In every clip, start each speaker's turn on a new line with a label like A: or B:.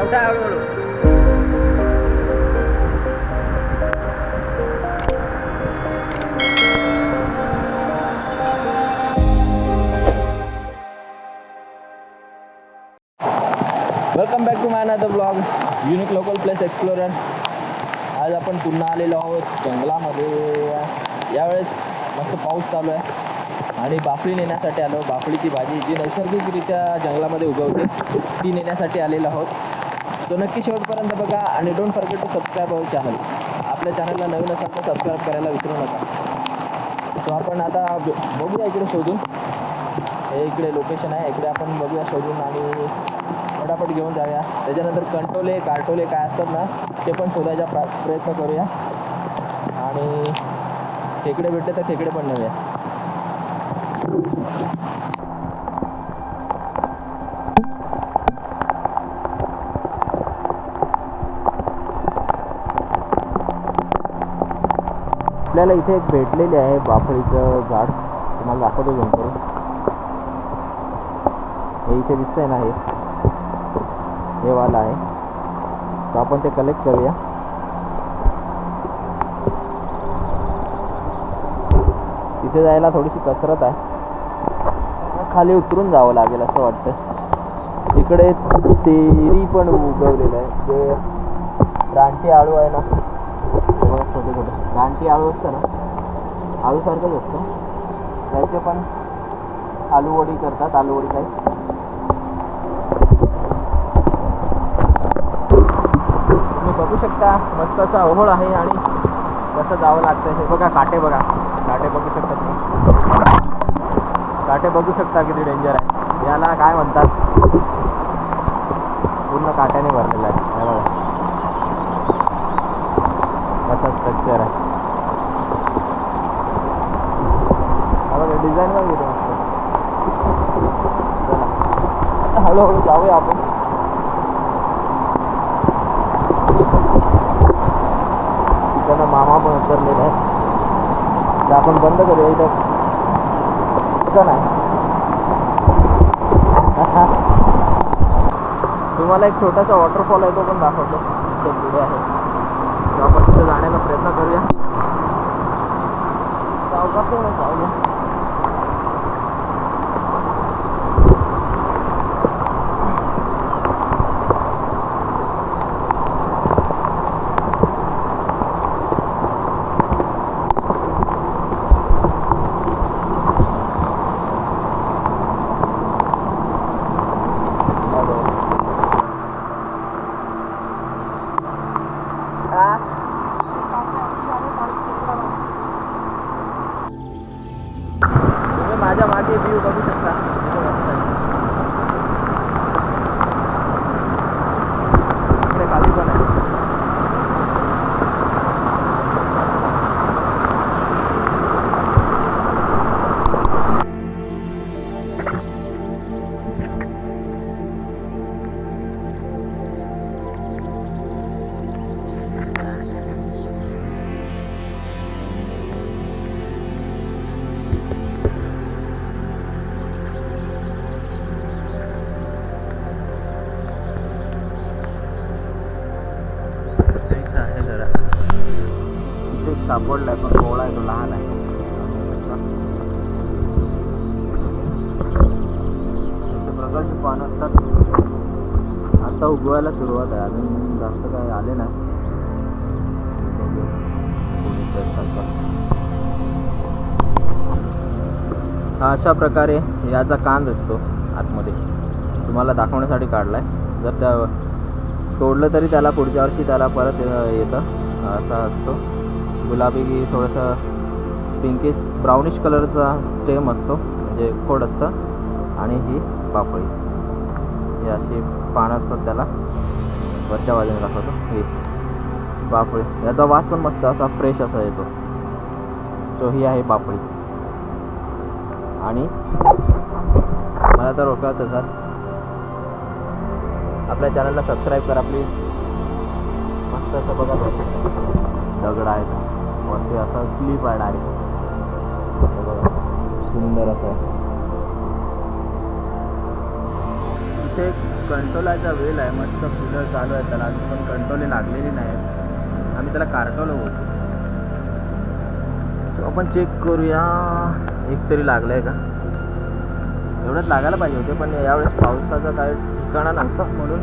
A: उठा हळूहळू. Welcome back to my another blog unique local place explorer. आज आपण पुन्हा आलेलो आहोत जंगलामध्ये. यावेळेस मस्त पाऊस चालू आहे आणि बाफळी नेण्यासाठी आलो. बाफळीची भाजी जी नैसर्गिकरित्या जंगलामध्ये उगवते ती नेण्यासाठी आलेलो आहोत. तो नक्की शेवटपर्यंत बघा आणि don't forget to subscribe our channel. आपल्या चॅनलला नवीन असाल तर सबस्क्राईब करायला विसरू नका. सो आपण आता बघूया इकडे शोधून. हे इकडे लोकेशन आहे, इकडे आपण बघूया शोधून आणि फटाफट घेऊन जाऊया. त्याच्यानंतर कंटोले कार्टोले काय असतात ना ते पण शोधायचा प्रयत्न करूया आणि खेकडे भेटते तर खेकडे पण नेऊया. आपल्याला इथे एक भेटलेले आहे बाफळीचं झाड. तुम्हाला दाखवतो झूम करून. हे इथे दिसतंय ना, हे वाला आहे. तर आपण ते कलेक्ट करूया. तिथे जायला थोडीशी कसरत आहे, खाली उतरून जावं लागेल असं वाटतं. इकडे तेरी पण उगवलेलं आहे. जे रानटी आळू आहे ना, बघा छोटे छोटे रानटी आळू असतं ना, आळूसारखंच असतं. त्याचे पण आलूवडी करतात. आलूवडी काय तुम्ही बघू शकता. मस्त असा ओहोळ आहे आणि कसं जावं लागतं. हे बघा काटे, बघा काटे बघू शकता तुम्ही. काटे बघू शकता किती डेंजर आहे. याला काय म्हणतात, पूर्ण काट्याने भरलेला आहे. हे बघा कसं स्ट्रक्चर आहे. हा बघा डिझाईन पण घेतो मस्त. चला हळूहळू जाऊया आपण. तिकडनं मामा पण उतरलेला आहे. तर आपण बंद करूया इथं. नाही तुम्हाला एक छोटासा वॉटरफॉल आहे तो पण दाखवतो. ते पुढे आहे. तर आपण तिथे जाण्याचा प्रयत्न करूया. जाऊया. तुम्ही माझ्या मागे व्ह्यू बघू शकता. इकडे खाली पण आहे. सापडलाय पण गोळा आहे, तो लहान आहे. प्रकारची पानं असतात. आता उगवायला सुरुवात आहे, अजून जास्त काही आले नाही. अशा प्रकारे याचा कांद असतो आतमध्ये. तुम्हाला दाखवण्यासाठी काढलाय. जर त्या तोडलं तरी त्याला पुढच्या वर्षी त्याला परत येतं. असा असतो गुलाबी, थोडंसं पिंकिश ब्राउनिश कलरचा स्टेम असतो, म्हणजे खोड असतं. आणि ही बाफळी, ही अशी पानं असतात. त्याला वरच्या बाजूने दाखवतो. ही बाफळी, याचा वास पण मस्त असा फ्रेश असा येतो. सो ही आहे बाफळी. आणि मला तर रोखत असाल, आपल्या चॅनलला सबस्क्राईब करा प्लीज. मस्त असं बघा दगड आहेत वरती, असा क्लिप आहे डायरेक्ट. सुंदर असं. इथे कंट्रोलाचा वेल आहे, मस्त फुलं चालू आहे त्याला, अजून पण कंट्रोले लागलेली नाही आहेत. आम्ही त्याला कार्टोलं बोलतो. आपण चेक करूया एक तरी लागलं आहे का. एवढंच लागायला पाहिजे होते, पण यावेळेस पावसाचा काय ठिकाणा नव्हता म्हणून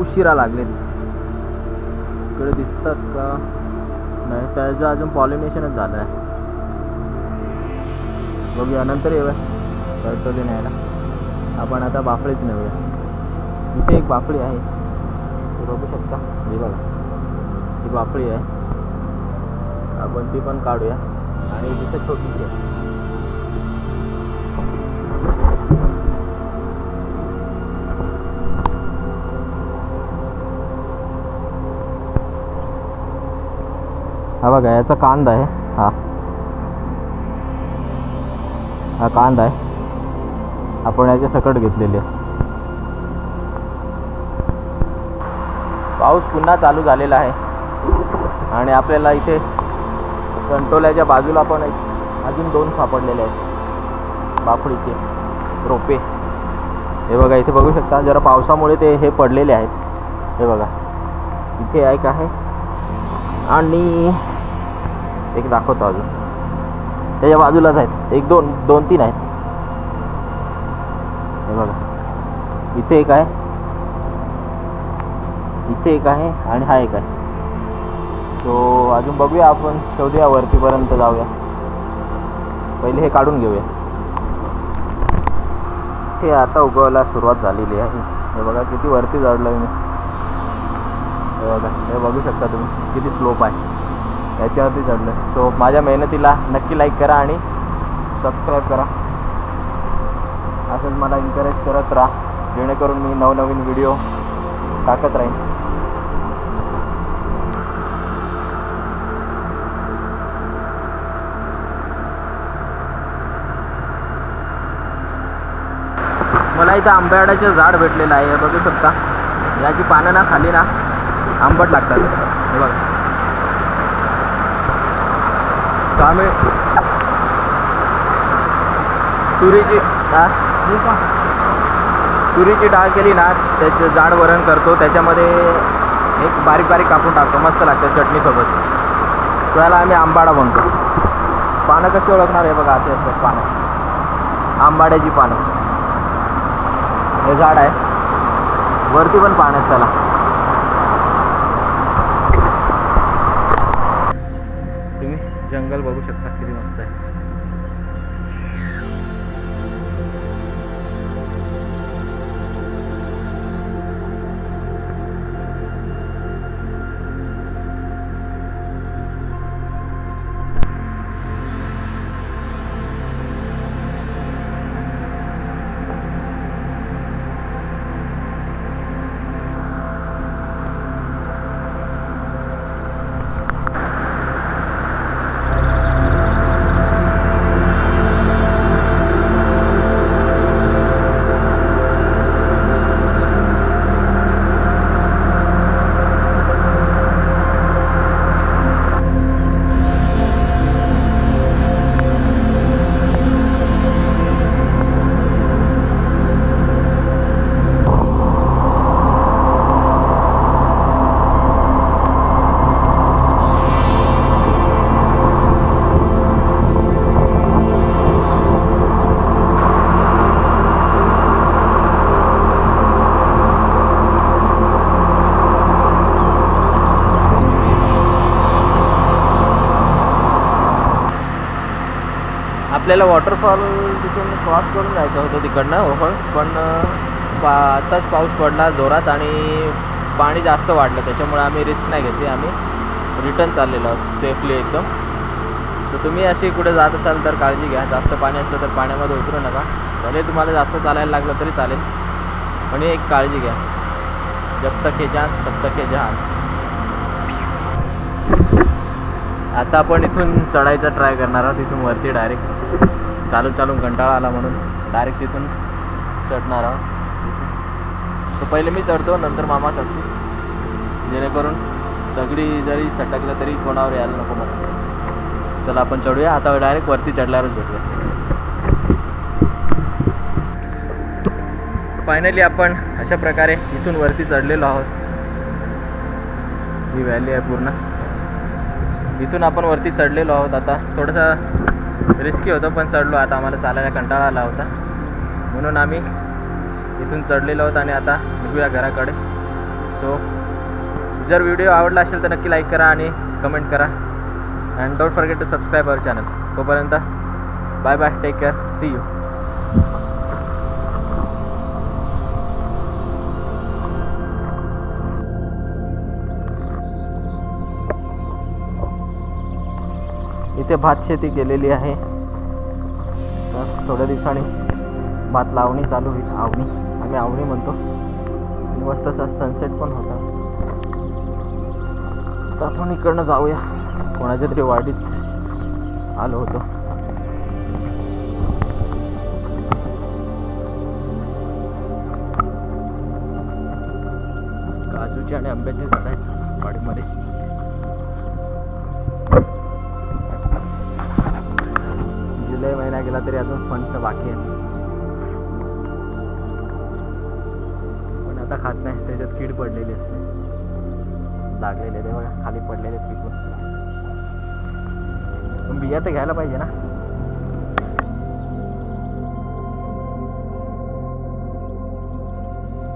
A: उशिरा लागले. इकडे दिसतात का नाही, त्याचं अजून पॉलिनेशनच झालं आहे. बघूया नंतर येऊया कर्टोली न्यायला. आपण आता बाफळीच नेऊया. इथे एक बाफळी आहे, ते बघू शकता. हे बघा ही बाफळी आहे, आपण ती पण काढूया. आणि तिथे छोटीशी आहे. हा बघा याचा कांदा आहे. हा कांदा आहे, आपण याच्या सकट घेतलेली आहे. पाऊस पुन्हा चालू झालेला आहे आणि आपल्याला इथे कंटोल्याच्या बाजूला पण अजून 2 सापडलेले आहेत बाफळीचे रोपे. हे बघा इथे बघू शकता, जरा पावसामुळे ते हे पडलेले आहेत. हे बघा इथे एक आहे आणि एक दाखवतो अजून त्याच्या बाजूलाच आहेत. 1 2 3 आहेत. हे बघा इथे एक आहे, इथे एक आहे आणि हा एक आहे. तो अजून बघूया, आपण शोधूया वरतीपर्यंत जाऊया. पहिले हे काढून घेऊया. हे आता उगवायला सुरुवात झालेली आहे. हे बघा किती वरती चढलोय मी. हे बघा, हे बघू शकता तुम्ही किती स्लोप आहे, याच्यावरती चढलं. सो माझ्या मेहनतीला नक्की लाईक करा आणि सबस्क्राईब करा. असंच मला एन्करेज करत राहा, जेणेकरून मी नवनवीन व्हिडिओ टाकत राहीन. मला इथं आंब्याचं झाड भेटलेलं आहे. बघू शकता, याची पानं ना खाली ना आंबट लागतात. हे बघा, तर आम्ही तुरीची डाळ केली ना, त्याचं जाड वरण करतो, त्याच्यामध्ये एक बारीक बारीक कापून टाकतो, मस्त लागतं चटणीसोबत. त्याला आम्ही आंबाडा म्हणतो. पानं कशी ओळखणार? हे बघा असे असतात पानं, आंबाड्याची पानं. हे झाड आहे, वरती पण पानं आहेत त्याला. तुम्ही जंगल बघू शकता किती मस्त आहे. आपल्याला वॉटरफॉल तिथून क्रॉस करून जायचं होतं तिकडनं, पण आताच पाऊस पडला जोरात आणि पाणी जास्त वाढलं, त्याच्यामुळे आम्ही रिस्क नाही घेतली. आम्ही रिटर्न चाललेलो आहोत सेफली एकदम. तर तुम्ही अशी कुठे जात असाल तर काळजी घ्या. जास्त पाणी असलं तर पाण्यामध्ये उतरू नका. भले तुम्हाला जास्त चालायला लागलं तरी चालेल, पण एक काळजी घ्या. जब तक हे जान तब तक हे जहान. आता आपण इथून चढायचा ट्राय करणार आहोत. इथून वरती डायरेक्ट चालून कंटाळा आला म्हणून डायरेक्ट तिथून चढणार आहोत. तर पहिले मी चढतो, नंतर मामा चढतो, जेणेकरून दगडी जरी सटकलं तरी कोणावर यायला नको म्हणून. चला आपण चढूया आता. डायरेक्ट वरती चढल्यावरच भेटूया. फायनली आपण अशा प्रकारे इथून वरती चढलेलो आहोत. ही व्हॅली आहे पूर्ण. इथून आपण वरती चढलेलो आहोत. आता थोडंसं रिस्की होतं पण चढलो. आता आम्हाला चालायला कंटाळा आला होता म्हणून आम्ही इथून चढलेलो आहोत आणि आता निघूया घराकडे. सो जर व्हिडिओ आवडला असेल तर नक्की लाईक करा आणि कमेंट करा. And don't forget to subscribe our channel. तोपर्यंत bye bye, take care, see you. इथे भात शेती केलेली आहे. तर थोड्या दिवसांनी भात लावणी चालू होईल. आम्ही आवणी म्हणतो. मस्त सनसेट पण होता. तर आपण इकडनं जाऊया. कोणाच्या तरी वाडीत आलो होतो. काजूची आणि आंब्याची झाड आहेत वाडीमध्ये. जुलै महिना गेला तरी अजून फणस बाकी आहे. पण आता खात नाही, त्याच्यात कीड पडलेली असते. लागलेले ते बघा खाली पडलेले पिकून. पण बिया तर घ्यायला पाहिजे ना.